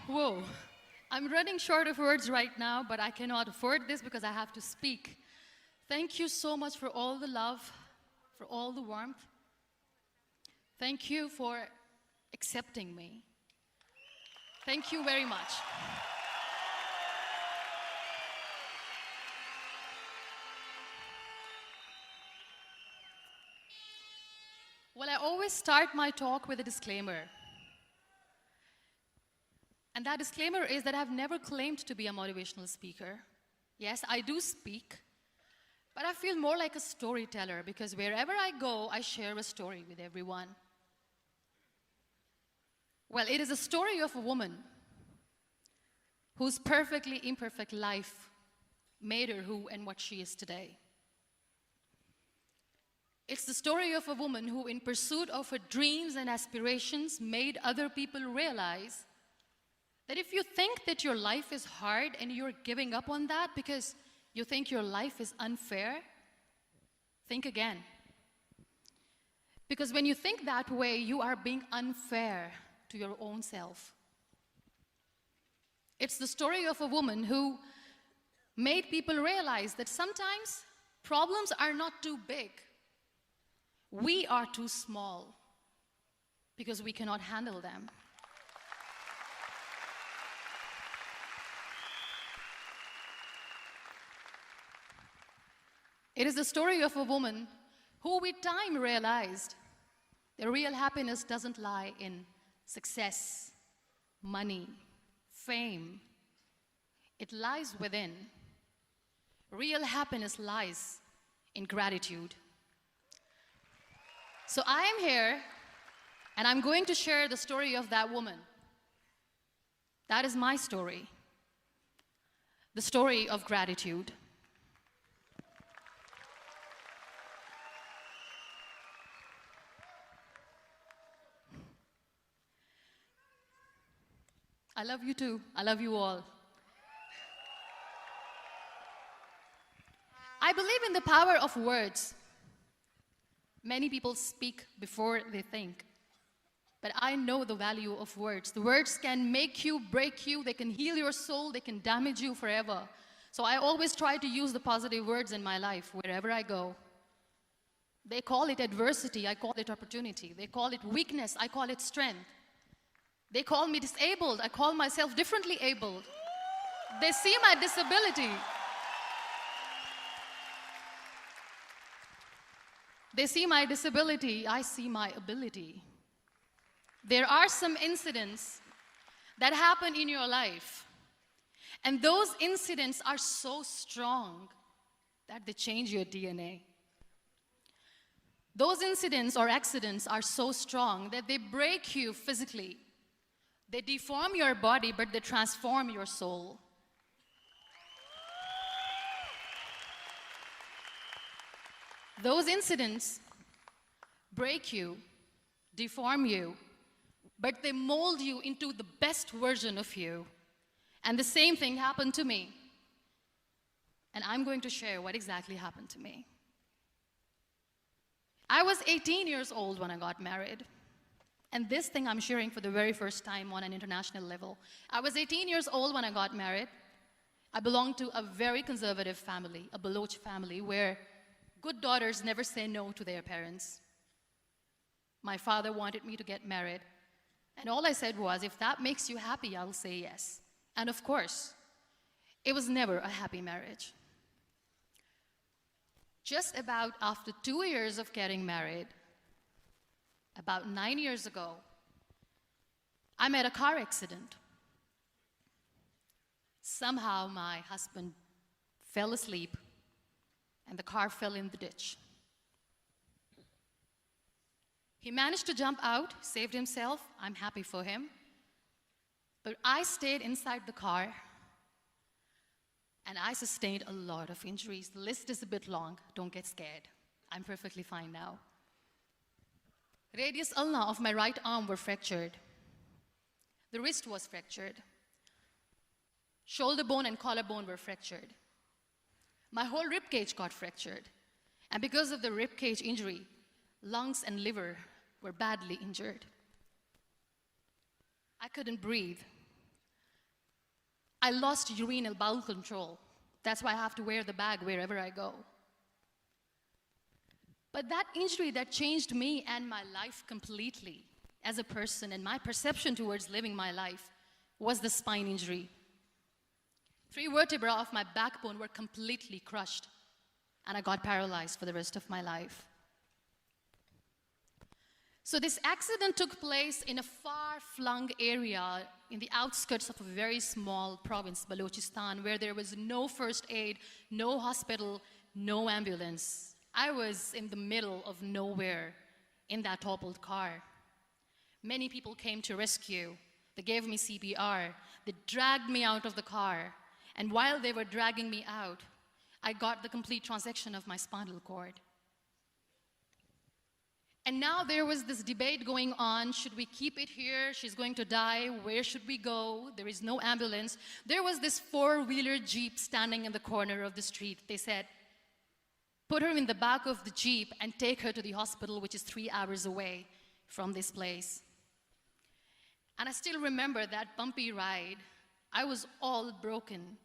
Whoa. I'm running short of words right now, but I cannot afford this because I have to speak. Thank you so much for all the love, for all the warmth. Thank you for accepting me. Thank you very much. Well, I always start my talk with a disclaimer. And that disclaimer is that I've never claimed to be a motivational speaker. Yes, I do speak, but I feel more like a storyteller because wherever I go, I share a story with everyone. Well, it is a story of a woman whose perfectly imperfect life made her who and what she is today. It's the story of a woman who, in pursuit of her dreams and aspirations, made other people realize that if you think that your life is hard and you're giving up on that because you think your life is unfair, think again. Because when you think that way, you are being unfair to your own self. It's the story of a woman who made people realize that sometimes problems are not too big. We are too small because we cannot handle them. It is the story of a woman who with time realized that real happiness doesn't lie in success, money, fame. It lies within. Real happiness lies in gratitude. So I am here, and I'm going to share the story of that woman. That is my story. The story of gratitude. I love you too. I love you all. I believe in the power of words. Many people speak before they think. But I know the value of words. The words can make you, break you, they can heal your soul, they can damage you forever. So I always try to use the positive words in my life wherever I go. They call it adversity, I call it opportunity. They call it weakness, I call it strength. They call me disabled, I call myself differently abled. They see my disability. They see my disability, I see my ability. There are some incidents that happen in your life, and those incidents are so strong that they change your DNA. Those incidents or accidents are so strong that they break you physically. They deform your body, but they transform your soul. Those incidents break you, deform you, but they mold you into the best version of you. And the same thing happened to me. And I'm going to share what exactly happened to me. I was 18 years old when I got married. And this thing I'm sharing for the very first time on an international level. I was 18 years old when I got married. I belonged to a very conservative family, a Baloch family, where good daughters never say no to their parents. My father wanted me to get married. And all I said was, if that makes you happy, I'll say yes. And of course, it was never a happy marriage. Just about after 2 years of getting married, about 9 years ago, I met a car accident. Somehow my husband fell asleep and the car fell in the ditch. He managed to jump out, saved himself. I'm happy for him. But I stayed inside the car and I sustained a lot of injuries. The list is a bit long. Don't get scared. I'm perfectly fine now. Radius ulna of my right arm were fractured. The wrist was fractured. Shoulder bone and collarbone were fractured. My whole rib cage got fractured. And because of the rib cage injury, lungs and liver were badly injured. I couldn't breathe. I lost urinary bowel control. That's why I have to wear the bag wherever I go. But that injury that changed me and my life completely as a person and my perception towards living my life was the spine injury. 3 vertebrae of my backbone were completely crushed, and I got paralyzed for the rest of my life. So this accident took place in a far-flung area in the outskirts of a very small province, Balochistan, where there was no first aid, no hospital, no ambulance. I was in the middle of nowhere in that toppled car. Many people came to rescue. They gave me CPR. They dragged me out of the car. And while they were dragging me out, I got the complete transection of my spinal cord. And now there was this debate going on. Should we keep it here? She's going to die. Where should we go? There is no ambulance. There was this 4-wheeler Jeep standing in the corner of the street. They said, put her in the back of the Jeep and take her to the hospital, which is 3 hours away from this place. And I still remember that bumpy ride. I was all broken.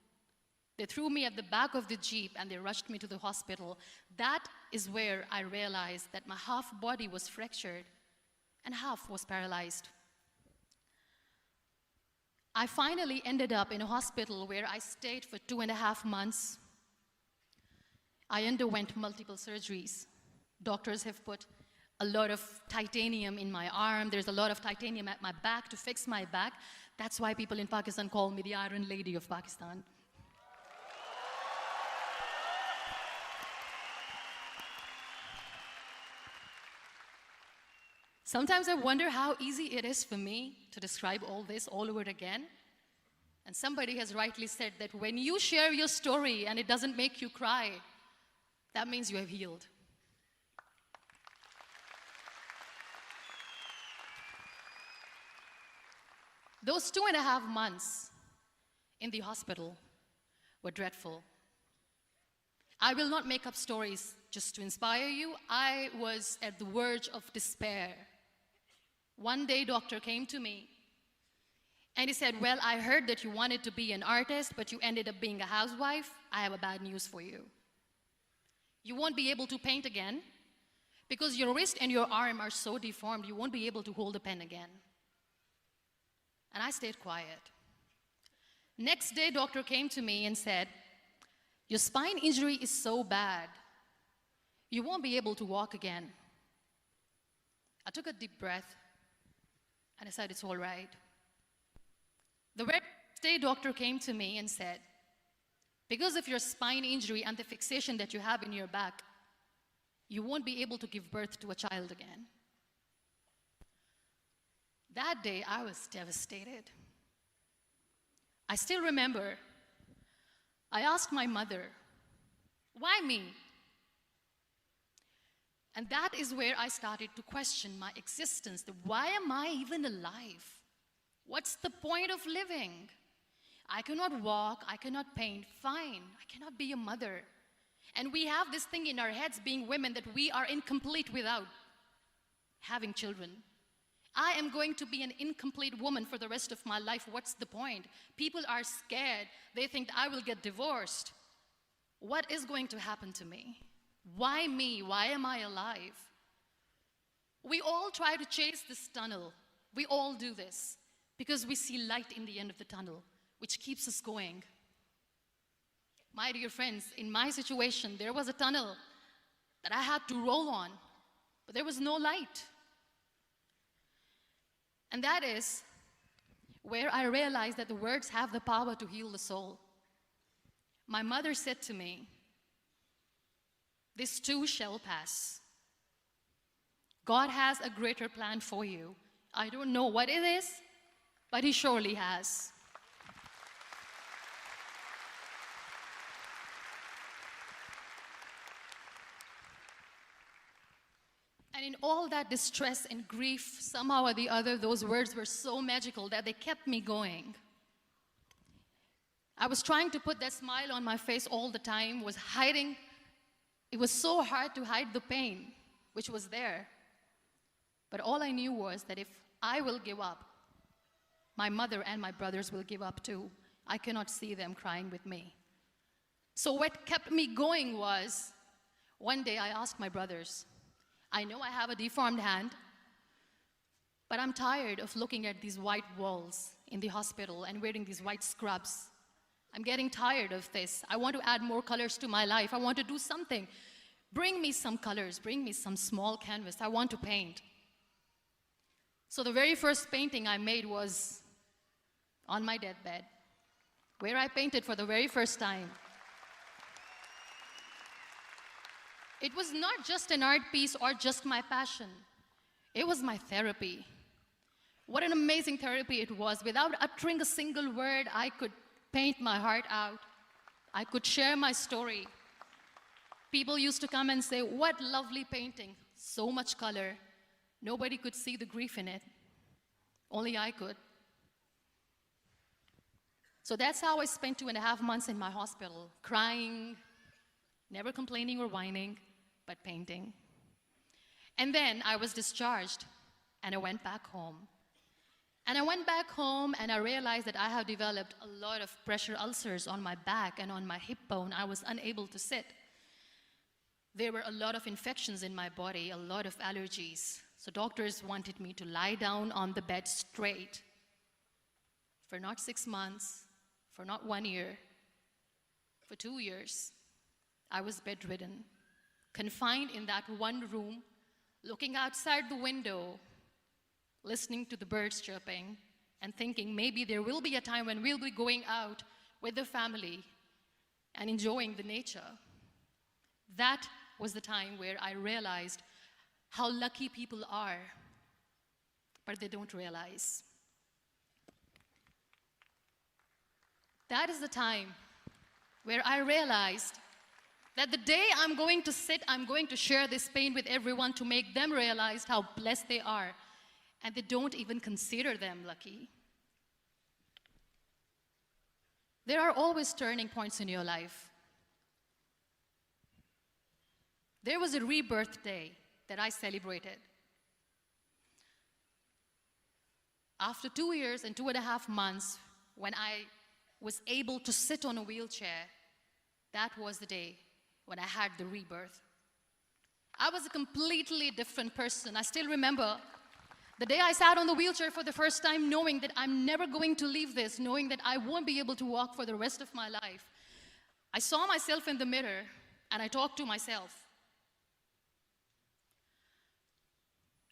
They threw me at the back of the Jeep and they rushed me to the hospital. That is where I realized that my half body was fractured and half was paralyzed. I finally ended up in a hospital where I stayed for 2.5 months. I underwent multiple surgeries. Doctors have put a lot of titanium in my arm. There's a lot of titanium at my back to fix my back. That's why people in Pakistan call me the Iron Lady of Pakistan. Sometimes I wonder how easy it is for me to describe all this all over again. And somebody has rightly said that when you share your story and it doesn't make you cry, that means you have healed. Those 2.5 months in the hospital were dreadful. I will not make up stories just to inspire you. I was at the verge of despair. One day, doctor came to me and he said, well, I heard that you wanted to be an artist, but you ended up being a housewife. I have a bad news for you. You won't be able to paint again because your wrist and your arm are so deformed, you won't be able to hold a pen again. And I stayed quiet. Next day, doctor came to me and said, your spine injury is so bad, you won't be able to walk again. I took a deep breath and I said, it's all right. The next day, doctor came to me and said, because of your spine injury and the fixation that you have in your back, you won't be able to give birth to a child again. That day, I was devastated. I still remember, I asked my mother, why me? And that is where I started to question my existence. Why am I even alive? What's the point of living? I cannot walk, I cannot paint, fine. I cannot be a mother. And we have this thing in our heads, being women, that we are incomplete without having children. I am going to be an incomplete woman for the rest of my life. What's the point? People are scared. They think I will get divorced. What is going to happen to me? Why me? Why am I alive? We all try to chase this tunnel. We all do this because we see light in the end of the tunnel, which keeps us going. My dear friends, in my situation, there was a tunnel that I had to roll on, but there was no light. And that is where I realized that the words have the power to heal the soul. My mother said to me, this too shall pass. God has a greater plan for you. I don't know what it is, but He surely has. And in all that distress and grief, somehow or the other, those words were so magical that they kept me going. I was trying to put that smile on my face all the time, was hiding. It was so hard to hide the pain, which was there. But all I knew was that if I will give up, my mother and my brothers will give up too. I cannot see them crying with me. So what kept me going was, one day I asked my brothers, I know I have a deformed hand, but I'm tired of looking at these white walls in the hospital and wearing these white scrubs. I'm getting tired of this. I want to add more colors to my life. I want to do something. Bring me some colors. Bring me some small canvas. I want to paint. So the very first painting I made was on my deathbed, where I painted for the very first time. It was not just an art piece or just my passion. It was my therapy. What an amazing therapy it was. Without uttering a single word, I could paint my heart out. I could share my story. People used to come and say, what lovely painting, so much color. Nobody could see the grief in it. Only I could. So that's how I spent 2.5 months in my hospital, crying, never complaining or whining, but painting. And then I was discharged, and I went back home. And I went back home, and I realized that I have developed a lot of pressure ulcers on my back and on my hip bone. I was unable to sit. There were a lot of infections in my body, a lot of allergies. So doctors wanted me to lie down on the bed straight for not 6 months, for not 1 year, for 2 years. I was bedridden, confined in that one room, looking outside the window, listening to the birds chirping, and thinking maybe there will be a time when we'll be going out with the family and enjoying the nature. That was the time where I realized how lucky people are, but they don't realize. That is the time where I realized that the day I'm going to sit, I'm going to share this pain with everyone to make them realize how blessed they are, and they don't even consider them lucky. There are always turning points in your life. There was a rebirth day that I celebrated. After 2 years and 2.5 months, when I was able to sit on a wheelchair, that was the day when I had the rebirth. I was a completely different person. I still remember the day I sat on the wheelchair for the first time, knowing that I'm never going to leave this, knowing that I won't be able to walk for the rest of my life. I saw myself in the mirror, and I talked to myself.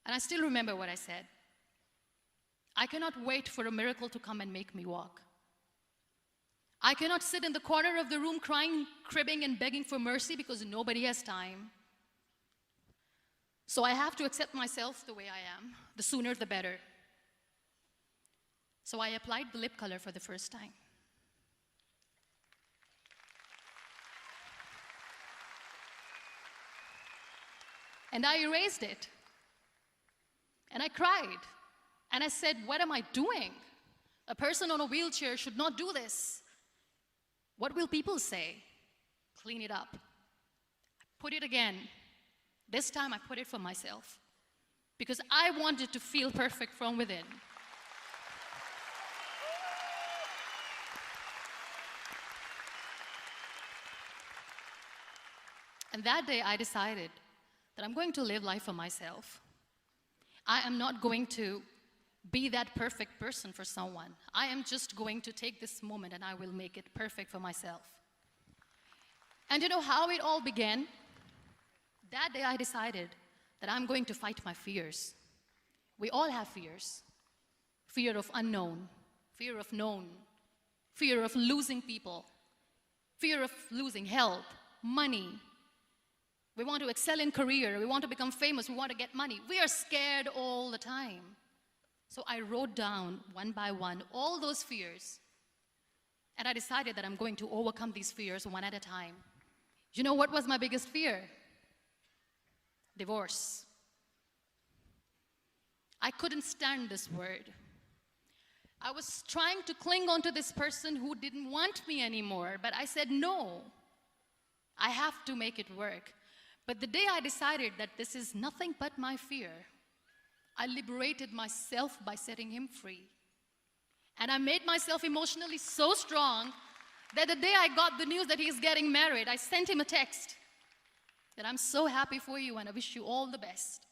And I still remember what I said. I cannot wait for a miracle to come and make me walk. I cannot sit in the corner of the room crying, cribbing, and begging for mercy because nobody has time. So I have to accept myself the way I am. The sooner, the better. So I applied the lip color for the first time. And I erased it. And I cried. And I said, what am I doing? A person on a wheelchair should not do this. What will people say? Clean it up. Put it again. This time I put it for myself. Because I wanted to feel perfect from within. And that day I decided that I'm going to live life for myself. I am not going to be that perfect person for someone. I am just going to take this moment and I will make it perfect for myself. And you know how it all began? That day I decided that I'm going to fight my fears. We all have fears. Fear of unknown, fear of known, fear of losing people, fear of losing health, money. We want to excel in career, we want to become famous, we want to get money. We are scared all the time. So I wrote down one by one all those fears. And I decided that I'm going to overcome these fears one at a time. You know what was my biggest fear? Divorce. I couldn't stand this word. I was trying to cling on to this person who didn't want me anymore, but I said no. I have to make it work. But the day I decided that this is nothing but my fear, I liberated myself by setting him free. And I made myself emotionally so strong that the day I got the news that he's getting married, I sent him a text that I'm so happy for you and I wish you all the best.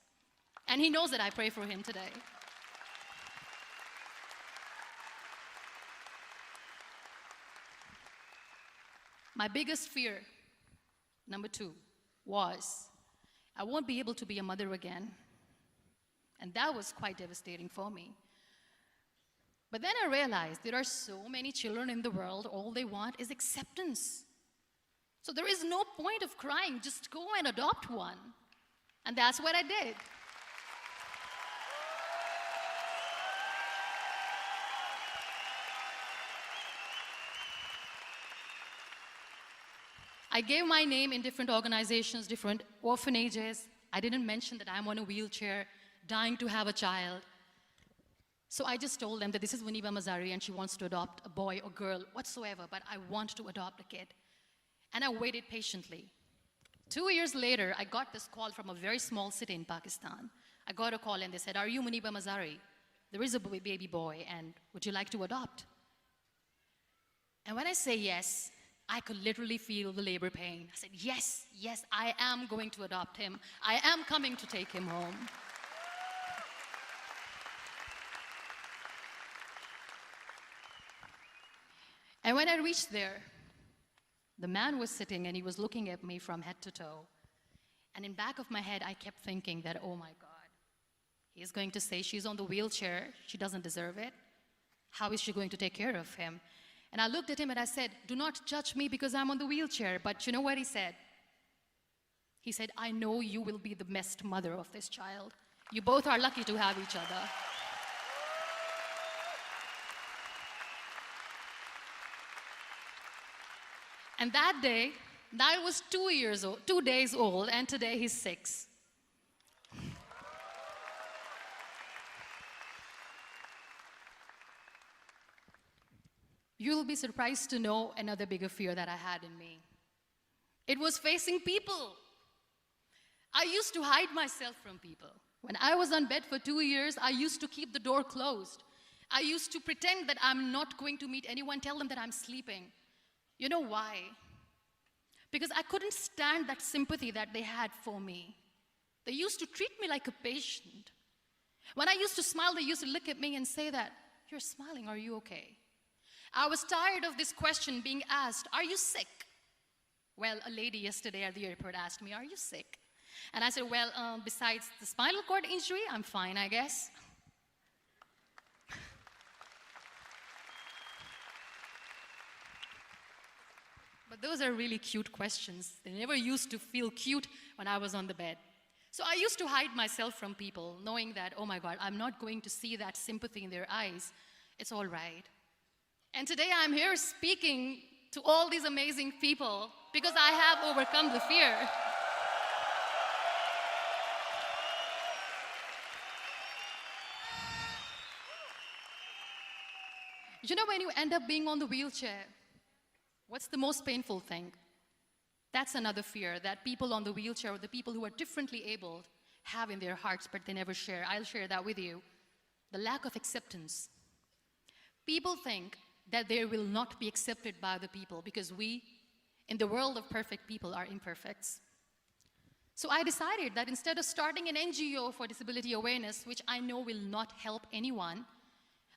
And he knows that I pray for him today. My biggest fear, number 2, was I won't be able to be a mother again. And that was quite devastating for me. But then I realized there are so many children in the world, all they want is acceptance. So there is no point of crying, just go and adopt one. And that's what I did. I gave my name in different organizations, different orphanages. I didn't mention that I'm on a wheelchair, dying to have a child. So I just told them that this is Muniba Mazari and she wants to adopt a boy or girl, whatsoever, but I want to adopt a kid. And I waited patiently. 2 years later, I got this call from a very small city in Pakistan. I got a call and they said, are you Muniba Mazari? There is a baby boy and would you like to adopt? And when I say yes, I could literally feel the labor pain. I said, yes, yes, I am going to adopt him. I am coming to take him home. And when I reached there, the man was sitting and he was looking at me from head to toe. And in back of my head, I kept thinking that, oh my God, he's going to say she's on the wheelchair, she doesn't deserve it. How is she going to take care of him? And I looked at him and I said, do not judge me because I'm on the wheelchair. But you know what he said? He said, I know you will be the best mother of this child. You both are lucky to have each other. And that day, Niall was 2 days old, and today he's 6. You'll be surprised to know another bigger fear that I had in me. It was facing people. I used to hide myself from people. When I was on bed for 2 years, I used to keep the door closed. I used to pretend that I'm not going to meet anyone, tell them that I'm sleeping. You know why? Because I couldn't stand that sympathy that they had for me. They used to treat me like a patient. When I used to smile, they used to look at me and say that, you're smiling, are you okay? I was tired of this question being asked, are you sick? Well, a lady yesterday at the airport asked me, are you sick? And I said, well, besides the spinal cord injury, I'm fine, I guess. But those are really cute questions. They never used to feel cute when I was on the bed. So I used to hide myself from people, knowing that, oh my God, I'm not going to see that sympathy in their eyes. It's all right. And today I'm here speaking to all these amazing people because I have overcome the fear. You know, when you end up being on the wheelchair, what's the most painful thing? That's another fear that people on the wheelchair or the people who are differently abled have in their hearts, but they never share. I'll share that with you. The lack of acceptance. People think that they will not be accepted by the people because we, in the world of perfect people, are imperfects. So I decided that instead of starting an NGO for disability awareness, which I know will not help anyone,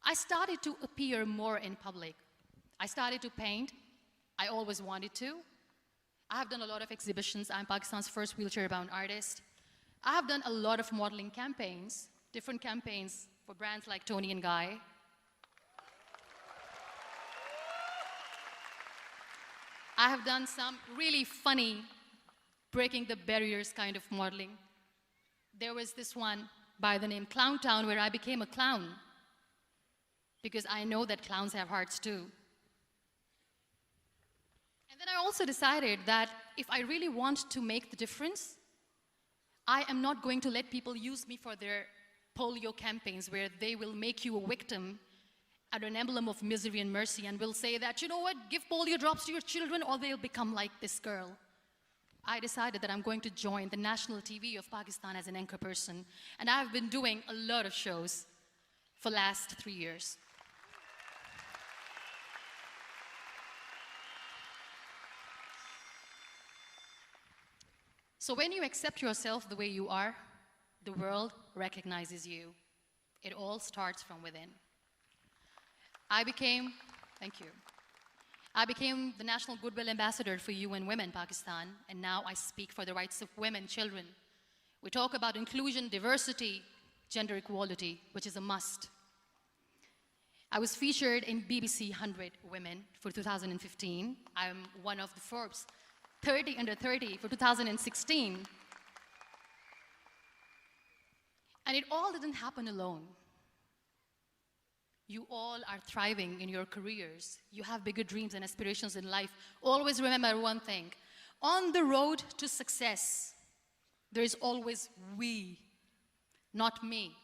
I started to appear more in public. I started to paint. I always wanted to. I have done a lot of exhibitions. I'm Pakistan's first wheelchair-bound artist. I have done a lot of modeling campaigns, different campaigns for brands like Tony and Guy. I have done some really funny, breaking the barriers kind of modeling. There was this one by the name Clown Town where I became a clown because I know that clowns have hearts too. And then I also decided that if I really want to make the difference, I am not going to let people use me for their polio campaigns where they will make you a victim and an emblem of misery and mercy and will say that, you know what, give polio drops to your children or they'll become like this girl. I decided that I'm going to join the national TV of Pakistan as an anchor person. And I've been doing a lot of shows for the last 3 years. So when you accept yourself the way you are, the world recognizes you. It all starts from within. Thank you. I became the National Goodwill Ambassador for UN Women Pakistan, and now I speak for the rights of women, children. We talk about inclusion, diversity, gender equality, which is a must. I was featured in BBC 100 Women for 2015. I'm one of the Forbes 30 under 30 for 2016. And it all didn't happen alone. You all are thriving in your careers. You have bigger dreams and aspirations in life. Always remember one thing. On the road to success, there is always we, not me.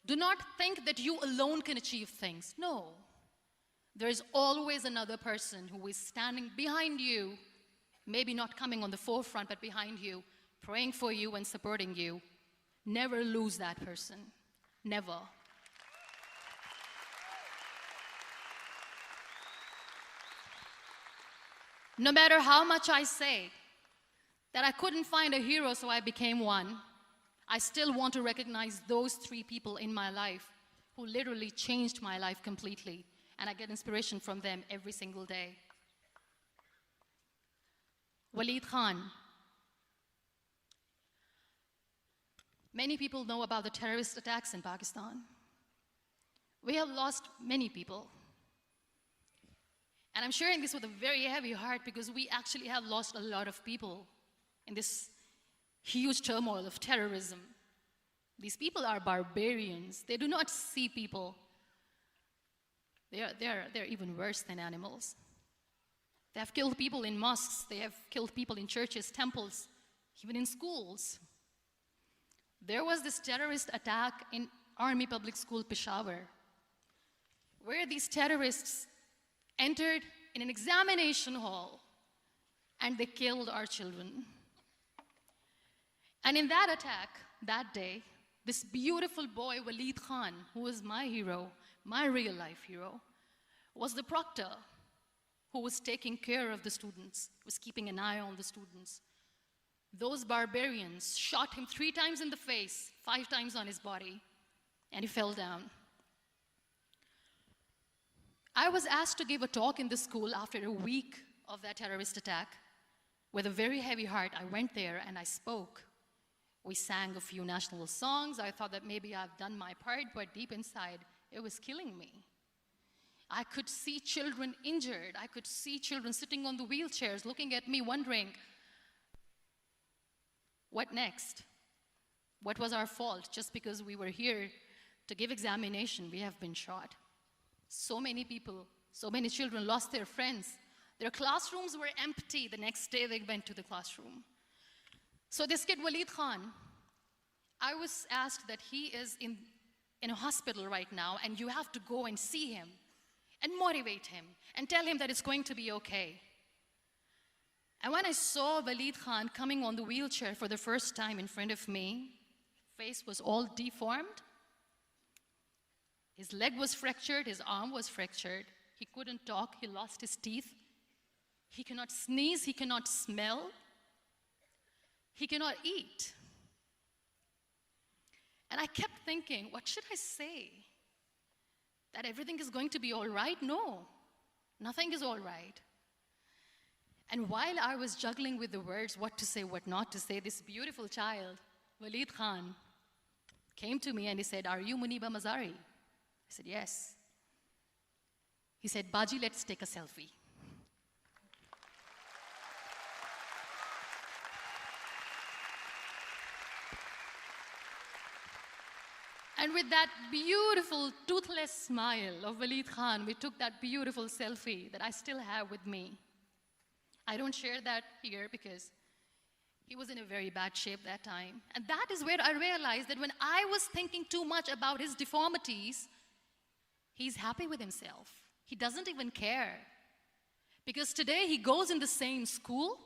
Do not think that you alone can achieve things. No. There is always another person who is standing behind you, maybe not coming on the forefront, but behind you, praying for you and supporting you. Never lose that person. Never. No matter how much I say that I couldn't find a hero, so I became one, I still want to recognize those 3 people in my life who literally changed my life completely, and I get inspiration from them every single day. Waleed Khan. Many people know about the terrorist attacks in Pakistan. We have lost many people. And I'm sharing this with a very heavy heart because we actually have lost a lot of people in this huge turmoil of terrorism. These people are barbarians. They do not see people. They're even worse than animals. They have killed people in mosques. They have killed people in churches, temples, even in schools. There was this terrorist attack in Army Public School, Peshawar, where these terrorists entered in an examination hall and they killed our children. And in that attack, that day, this beautiful boy, Waleed Khan, who was my hero, my real life hero, was the proctor who was taking care of the students, was keeping an eye on the students. Those barbarians shot him 3 times in the face, 5 times on his body, and he fell down. I was asked to give a talk in the school after a week of that terrorist attack. With a very heavy heart, I went there and I spoke. We sang a few national songs. I thought that maybe I've done my part, but deep inside, it was killing me. I could see children injured. I could see children sitting on the wheelchairs looking at me wondering, what next? What was our fault? Just because we were here to give examination, we have been shot. So many people, so many children lost their friends. Their classrooms were empty. The next day they went to the classroom. So this kid, Waleed Khan, I was asked that he is in a hospital right now, and you have to go and see him and motivate him and tell him that it's going to be okay. And when I saw Waleed Khan coming on the wheelchair for the first time in front of me, face was all deformed. His leg was fractured, his arm was fractured. He couldn't talk, he lost his teeth. He cannot sneeze, he cannot smell. He cannot eat. And I kept thinking, what should I say? That everything is going to be all right? No, nothing is all right. And while I was juggling with the words, what to say, what not to say, this beautiful child, Waleed Khan, came to me and he said, "Are you Muniba Mazari?" I said, "Yes." He said, "Baji, let's take a selfie." And with that beautiful, toothless smile of Waleed Khan, we took that beautiful selfie that I still have with me. I don't share that here because he was in a very bad shape that time. And that is where I realized that when I was thinking too much about his deformities, he's happy with himself. He doesn't even care. Because today he goes in the same school,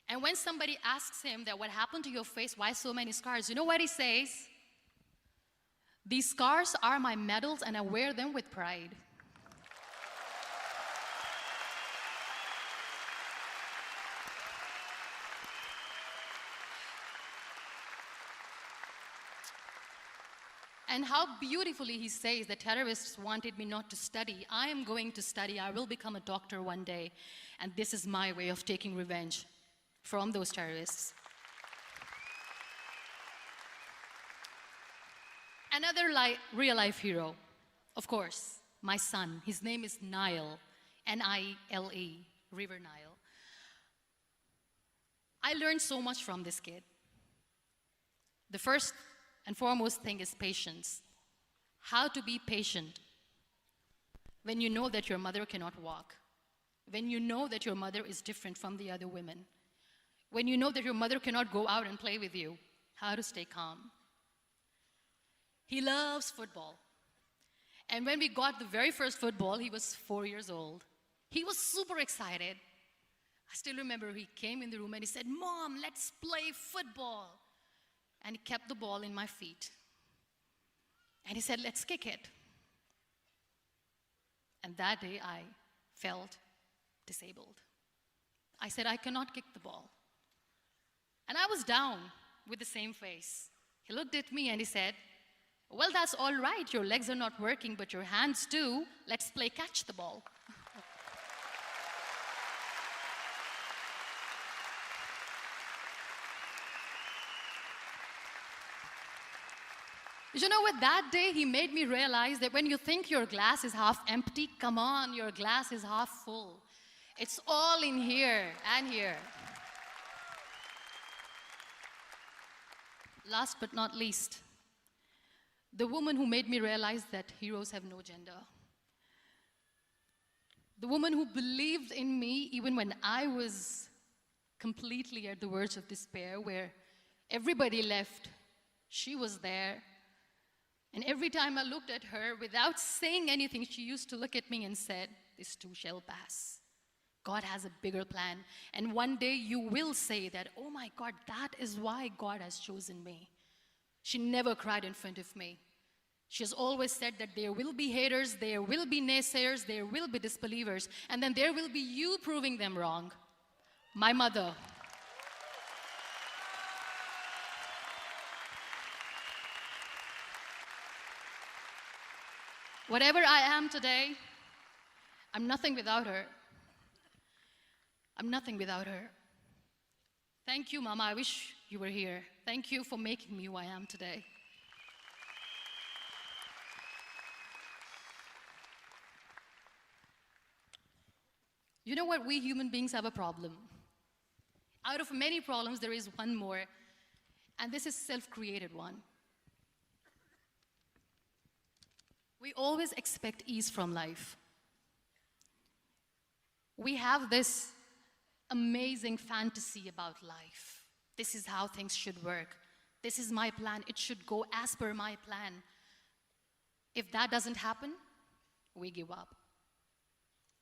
and when somebody asks him that what happened to your face, why so many scars, you know what he says? "These scars are my medals and I wear them with pride." And how beautifully he says the terrorists wanted me not to study. I am going to study. I will become a doctor one day. And this is my way of taking revenge from those terrorists. Another real-life hero, of course, my son. His name is Nile, N-I-L-E, River Nile. I learned so much from this kid. The first and foremost thing is patience. How to be patient when you know that your mother cannot walk, when you know that your mother is different from the other women, when you know that your mother cannot go out and play with you, how to stay calm. He loves football. And when we got the very first football, he was 4 years old. He was super excited. I still remember he came in the room and he said, "Mom, let's play football." And he kept the ball in my feet. And he said, "Let's kick it." And that day I felt disabled. I said, "I cannot kick the ball." And I was down with the same face. He looked at me and he said, "Well, that's all right. Your legs are not working, but your hands do. Let's play catch the ball." You know what? That day he made me realize that when you think your glass is half empty, come on, your glass is half full. It's all in here and here. Last but not least, the woman who made me realize that heroes have no gender. The woman who believed in me even when I was completely at the verge of despair, where everybody left, she was there. And every time I looked at her, without saying anything, she used to look at me and said, "This too shall pass. God has a bigger plan. And one day you will say that, oh my God, that is why God has chosen me." She never cried in front of me. She has always said that there will be haters, there will be naysayers, there will be disbelievers, and then there will be you proving them wrong. My mother. Whatever I am today, I'm nothing without her. I'm nothing without her. Thank you, Mama. I wish you were here. Thank you for making me who I am today. You know what? We human beings have a problem. Out of many problems, there is one more, and this is self-created one. We always expect ease from life. We have this amazing fantasy about life. This is how things should work. This is my plan. It should go as per my plan. If that doesn't happen, we give up.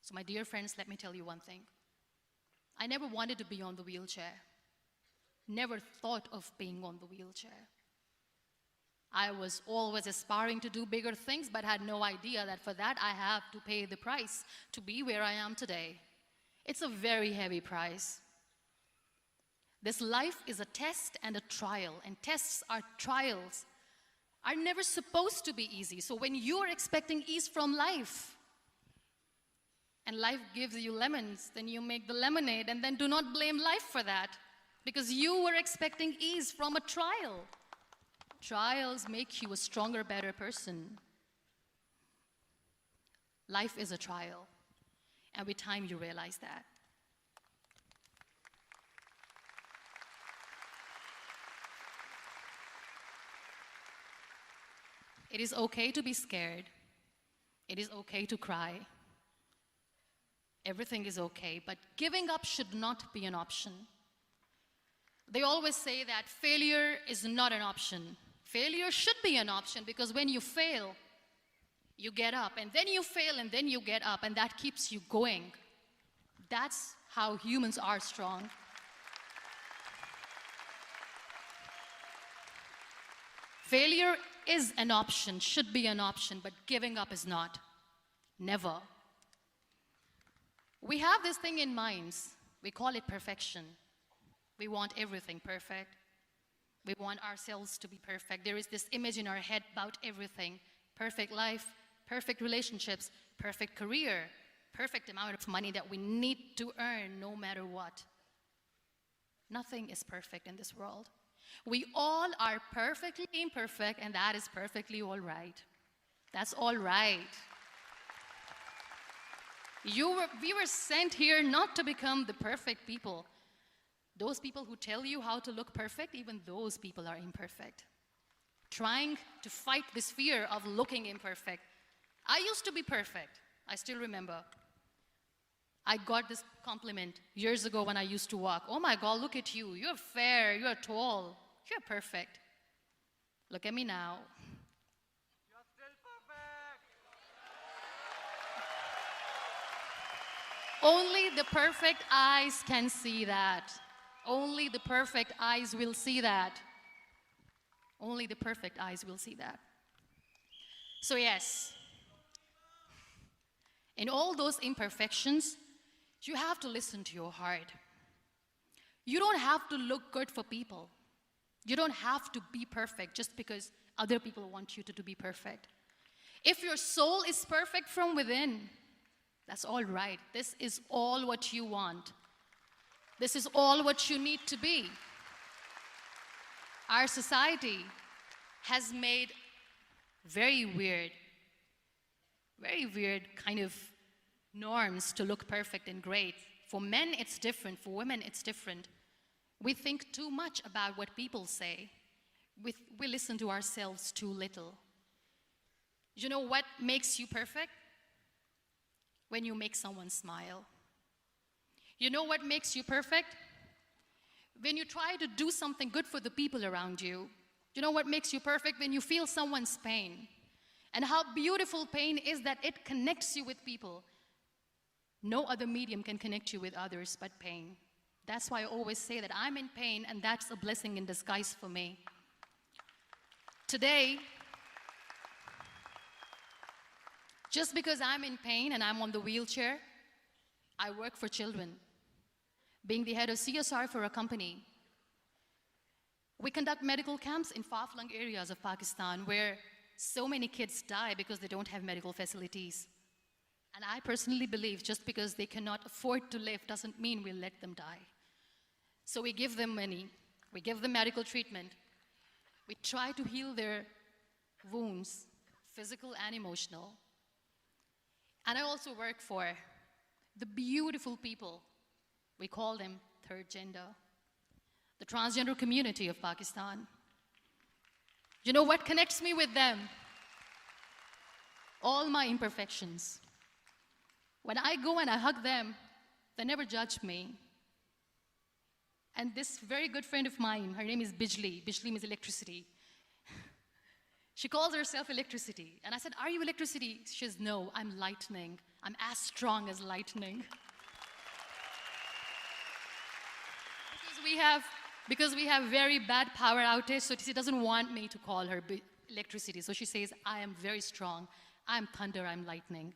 So my dear friends, let me tell you one thing. I never wanted to be on the wheelchair. Never thought of being on the wheelchair. I was always aspiring to do bigger things, but had no idea that for that I have to pay the price to be where I am today. It's a very heavy price. This life is a test and a trial, and tests are trials are never supposed to be easy. So when you're expecting ease from life, and life gives you lemons, then you make the lemonade, and then do not blame life for that, because you were expecting ease from a trial. Trials make you a stronger, better person. Life is a trial, and with time you realize that. It is okay to be scared. It is okay to cry. Everything is okay, but giving up should not be an option. They always say that failure is not an option. Failure should be an option, because when you fail, you get up, and then you fail, and then you get up, and that keeps you going. That's how humans are strong. Failure is an option, should be an option, but giving up is not. Never. We have this thing in minds. We call it perfection. We want everything perfect. We want ourselves to be perfect. There is this image in our head about everything. Perfect life, perfect relationships, perfect career, perfect amount of money that we need to earn no matter what. Nothing is perfect in this world. We all are perfectly imperfect, and that is perfectly all right. That's all right. We were sent here not to become the perfect people. Those people who tell you how to look perfect, even those people are imperfect. Trying to fight this fear of looking imperfect. I used to be perfect. I still remember. I got this compliment years ago when I used to walk. Oh my God, look at you. You're fair, you're tall, you're perfect. Look at me now. You're still perfect. Only the perfect eyes can see that. Only the perfect eyes will see that. Only the perfect eyes will see that. So yes, in all those imperfections, you have to listen to your heart. You don't have to look good for people. You don't have to be perfect just because other people want you to be perfect. If your soul is perfect from within, that's all right. This is all what you want. This is all what you need to be. Our society has made very weird kind of norms to look perfect and great. For men, it's different. For women, it's different. We think too much about what people say. We listen to ourselves too little. You know what makes you perfect? When you make someone smile. You know what makes you perfect? When you try to do something good for the people around you. You know what makes you perfect? When you feel someone's pain. And how beautiful pain is that it connects you with people. No other medium can connect you with others but pain. That's why I always say that I'm in pain, and that's a blessing in disguise for me. Today, just because I'm in pain and I'm on the wheelchair, I work for children. Being the head of CSR for a company, we conduct medical camps in far-flung areas of Pakistan where so many kids die because they don't have medical facilities. And I personally believe just because they cannot afford to live doesn't mean we'll let them die. So we give them money, we give them medical treatment, we try to heal their wounds, physical and emotional. And I also work for the beautiful people, we call them third gender, the transgender community of Pakistan. You know what connects me with them? All my imperfections. When I go and I hug them, they never judge me. And this very good friend of mine, her name is Bijli. Bijli means electricity. She calls herself electricity. And I said, are you electricity? She says, no, I'm lightning. I'm as strong as lightning. Because we have very bad power outage, so she doesn't want me to call her electricity. So she says, I am very strong. I'm thunder, I'm lightning.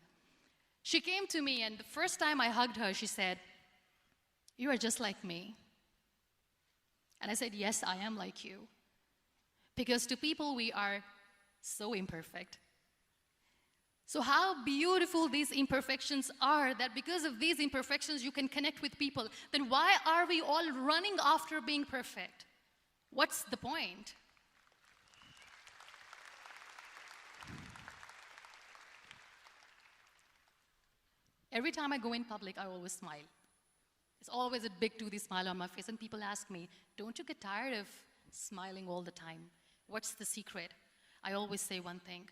She came to me, and the first time I hugged her, she said, you are just like me. And I said, yes, I am like you. Because to people, we are so imperfect. So how beautiful these imperfections are, that because of these imperfections, you can connect with people. Then why are we all running after being perfect? What's the point? Every time I go in public, I always smile. It's always a big toothy smile on my face, and people ask me, don't you get tired of smiling all the time? What's the secret? I always say one thing,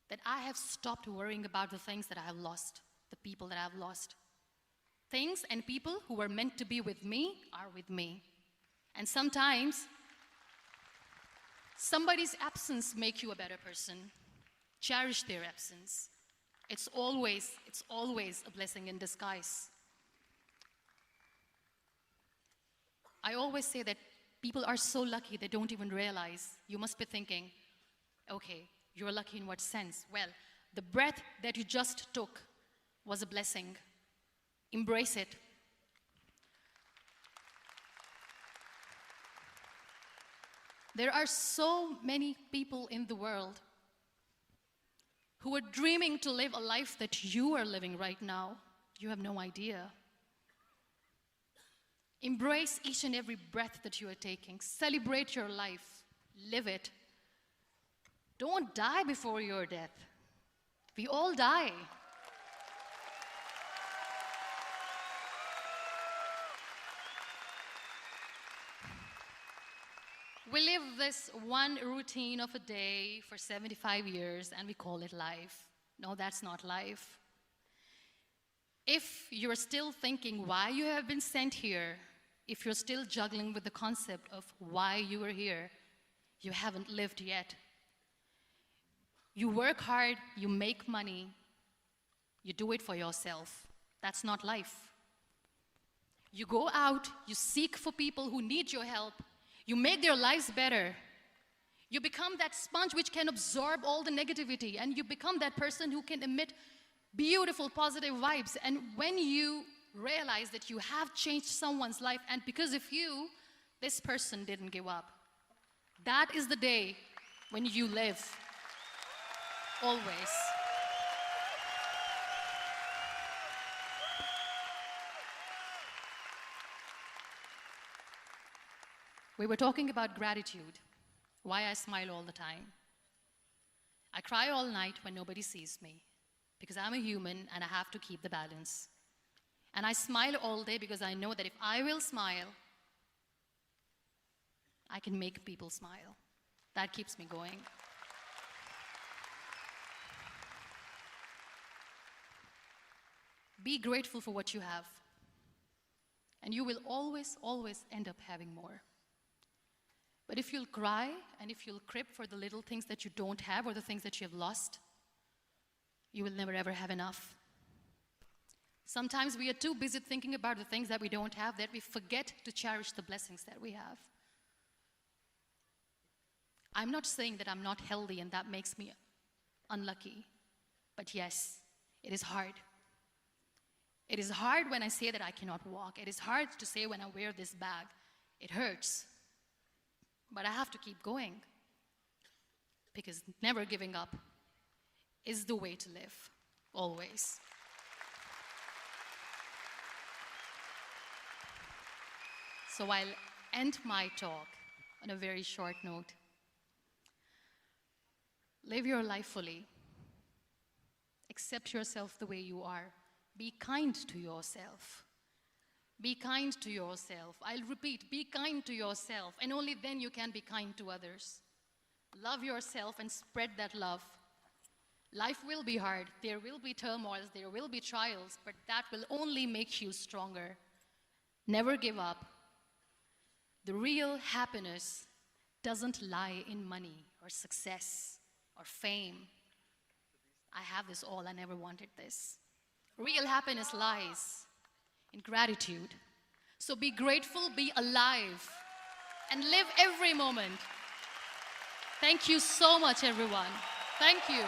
that I have stopped worrying about the things that I have lost, the people that I have lost. Things and people who were meant to be with me are with me. And sometimes, somebody's absence makes you a better person. Cherish their absence. It's always a blessing in disguise. I always say that people are so lucky they don't even realize. You must be thinking, okay, you're lucky in what sense? Well, the breath that you just took was a blessing. Embrace it. There are so many people in the world who are dreaming to live a life that you are living right now. You have no idea. Embrace each and every breath that you are taking. Celebrate your life. Live it. Don't die before your death. We all die. We live this one routine of a day for 75 years and we call it life. No, that's not life. If you're still thinking why you have been sent here, if you're still juggling with the concept of why you are here, you haven't lived yet. You work hard, you make money, you do it for yourself. That's not life. You go out, you seek for people who need your help, you make their lives better. You become that sponge which can absorb all the negativity, and you become that person who can emit beautiful, positive vibes. And when you realize that you have changed someone's life, and because of you, this person didn't give up, that is the day when you live. Always. We were talking about gratitude, why I smile all the time. I cry all night when nobody sees me, because I'm a human and I have to keep the balance. And I smile all day because I know that if I will smile, I can make people smile. That keeps me going. Be grateful for what you have, and you will always, always end up having more. But if you'll cry and if you'll crib for the little things that you don't have or the things that you have lost, you will never ever have enough. Sometimes we are too busy thinking about the things that we don't have that we forget to cherish the blessings that we have. I'm not saying that I'm not healthy and that makes me unlucky, but yes, it is hard. It is hard when I say that I cannot walk. It is hard to say when I wear this bag. It hurts. But I have to keep going, because never giving up is the way to live, always. So I'll end my talk on a very short note. Live your life fully. Accept yourself the way you are. Be kind to yourself. Be kind to yourself. I'll repeat, be kind to yourself, and only then you can be kind to others. Love yourself and spread that love. Life will be hard. There will be turmoils, there will be trials, but that will only make you stronger. Never give up. The real happiness doesn't lie in money or success or fame. I have this all, I never wanted this. Real happiness lies in gratitude. So be grateful, be alive, and live every moment. Thank you so much, everyone. Thank you.